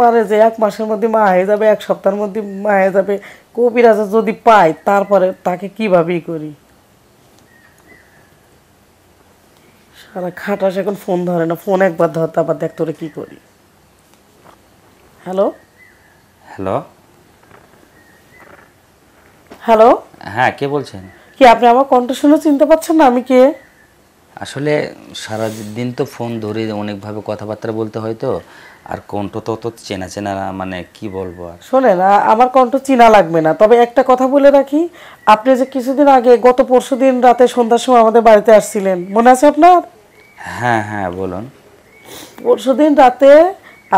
মারে যে 1 মাসের মধ্যে মা হয়ে যাবে, 1 সপ্তাহের মধ্যে মা হয়ে যাবে, কবিরাজ যদি পাই তারপরে তাকে কিভাবেই করি। সারা খাটাস এখন ফোন ধরে না, ফোন একবার ধরতে আবার দেখ তোরে কি করি। Hello hello. হ্যালো, হ্যাঁ, কে বলছেন? কি আপনি আমার কণ্ঠ শুনে চিনতে পারছেন না আমি কে? আসলে সারা দিন তো ফোন ধরে অনেকভাবে কথাবার্তা বলতে হয় তো, আর কণ্ঠ তো অত চেনা চেনা মানে কি বলবো আর। শোনেন, আমার কণ্ঠ চিনা লাগবে না, তবে একটা কথা বলে রাখি, আপনি যে কিছুদিন আগে গত পরশুদিন রাতে সন্ধ্যার সময় আমাদের বাড়িতে আসছিলেন, মনে আছে আপনার? হ্যাঁ হ্যাঁ, বলুন। পরশুদিন রাতে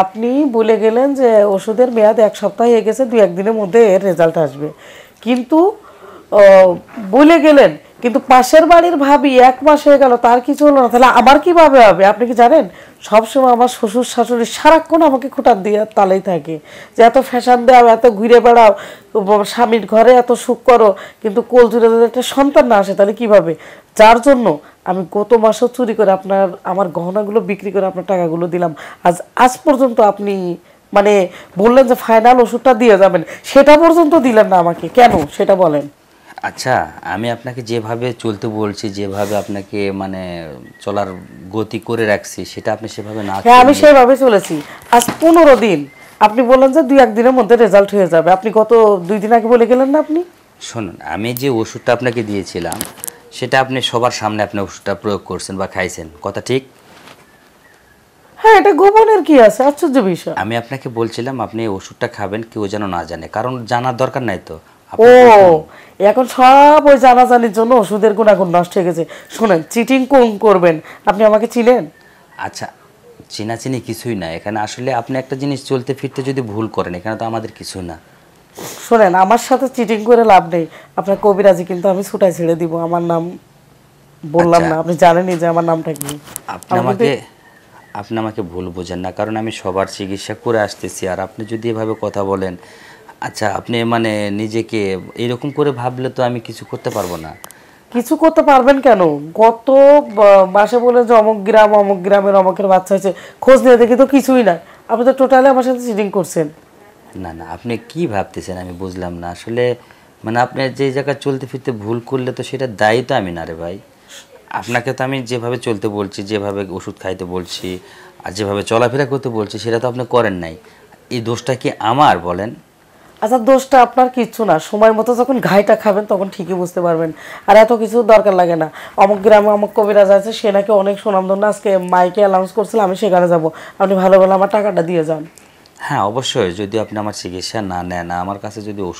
আপনি বলে গেলেন যে ওষুধের মেয়াদ 1 সপ্তাহ হয়ে গেছে, 2-1 দিনের মধ্যে এর রেজাল্ট আসবে। কিন্তু বলে গেলেন, কিন্তু পাশের বাড়ির ভাবি 1 মাস হয়ে গেল তার কিছু হলো না, তাহলে আমার কিভাবে হবে? আপনি কি জানেন, সবসময় আমার শ্বশুর শাশুড়ি সারাক্ষণ আমাকে খোঁটার দিয়ে তালেই থাকে যে এত ফ্যাশন দাও, এত ঘুরে বেড়াও, স্বামীর ঘরে এত সুখ করো, কিন্তু কোল জুড়ে যদি একটা সন্তান না আসে তাহলে কিভাবে? যার জন্য আমি গত মাসও চুরি করে আমার গহনাগুলো বিক্রি করে আপনার টাকাগুলো দিলাম। আজ পর্যন্ত আপনি মানে বললেন যে ফাইনাল ওষুধটা দিয়ে যাবেন, সেটা পর্যন্ত দিলেন না আমাকে, কেন সেটা বলেন। আচ্ছা, আমি আপনাকে যেভাবে চলতে বলছি, যেভাবে আপনাকে মানে চলার গতি করে রাখছি, সেটা আপনি সেভাবে না হ্যাঁ, আমি চললে। সেভাবে চলেছি। আজ 15 দিন, আপনি বললেন যে 2-1 দিনের মধ্যে রেজাল্ট হয়ে যাবে, আপনি গত 2 দিন আগে বলে গেলেন না আপনি। শুনুন, আমি যে ওষুধটা আপনাকে দিয়েছিলাম সেটা আপনি সবার সামনে আপনি ওষুধটা প্রয়োগ করছেন বা খাইছেন, কথা ঠিক? হ্যাঁ, এটা গোপনের কি আছে, আশ্চর্য বিষয়। আমি আপনাকে বলছিলাম আপনি এই ওষুধটা খাবেন, কেউ যেন না জানে, কারণ জানার দরকার নাই তো। ও, এখন সব ওই জানাজানির জন্য ওষুধের গুণাগুণ নষ্ট হয়ে গেছে। শুনেন, চিটিং কোন করবেন, আপনি আমাকে চিনেন? আচ্ছা, চিনাচিনি কিছুই না এখানে, আসলে আপনি একটা জিনিস চলতে ফিরতে যদি ভুল করেন, এখানে তো আমাদের কিছু না। শোনেন, আমার সাথে চিটিং করে লাভ নেই। আপনার কবিরাজি কিন্তু আমি ছুটাই ছেড়ে দিব। আমার নাম বললাম আচ্ছা, না, আপনি জানেনই যে আমার নামটা কি। আপনি আমি কিন্তু আমাকে আপনি আমাকে ভুল বোঝেন না, কারণ আমি সবার চিকিৎসা করে আসতেছি, আর আপনি যদি এভাবে কথা বলেন, আচ্ছা আপনি মানে নিজেকে এরকম করে ভাবলে তো আমি কিছু করতে পারবো না। কিছু করতে পারবেন কেন? গত মাসে বলে যে অমুক গ্রাম, অমুক গ্রামের অমুকের বাচ্চা হয়েছে, খোঁজ নিয়ে দেখি তো কিছুই নাই। আপনি তো টোটালি আমার সাথে চিটিং করছেন। না না, আপনি কি ভাবতেছেন আমি বুঝলাম না আসলে। মানে আপনি যে জায়গায় চলতে ফিরতে ভুল করলে তো সেটা দায়ী তো আমি না রে ভাই। আপনাকে তো আমি যেভাবে চলতে বলছি, যেভাবে ওষুধ খাইতে বলছি, আর যেভাবে চলাফেরা করতে বলছি, সেটা তো আপনি করেন নাই। এই দোষটা কি আমার বলেন? আচ্ছা, দোষটা আপনার কিচ্ছু না, সময় মতো যখন ঘাইটা খাবেন তখন ঠিকই বুঝতে পারবেন। আর এত কিছু দরকার লাগে না। অমুক গ্রামে অমুক কবিরাজ আছে, সে নাকি অনেক সুনামধন্য, আজকে মাইকে অ্যানাউন্স করছিল, আমি সেখানে যাব। আপনি ভালো ভালো আমার টাকাটা দিয়ে যান। হ্যাঁ অবশ্যই, যদি আপনি আমার চিকিৎসা না নেন, আমার কাছে যদি ওষুধ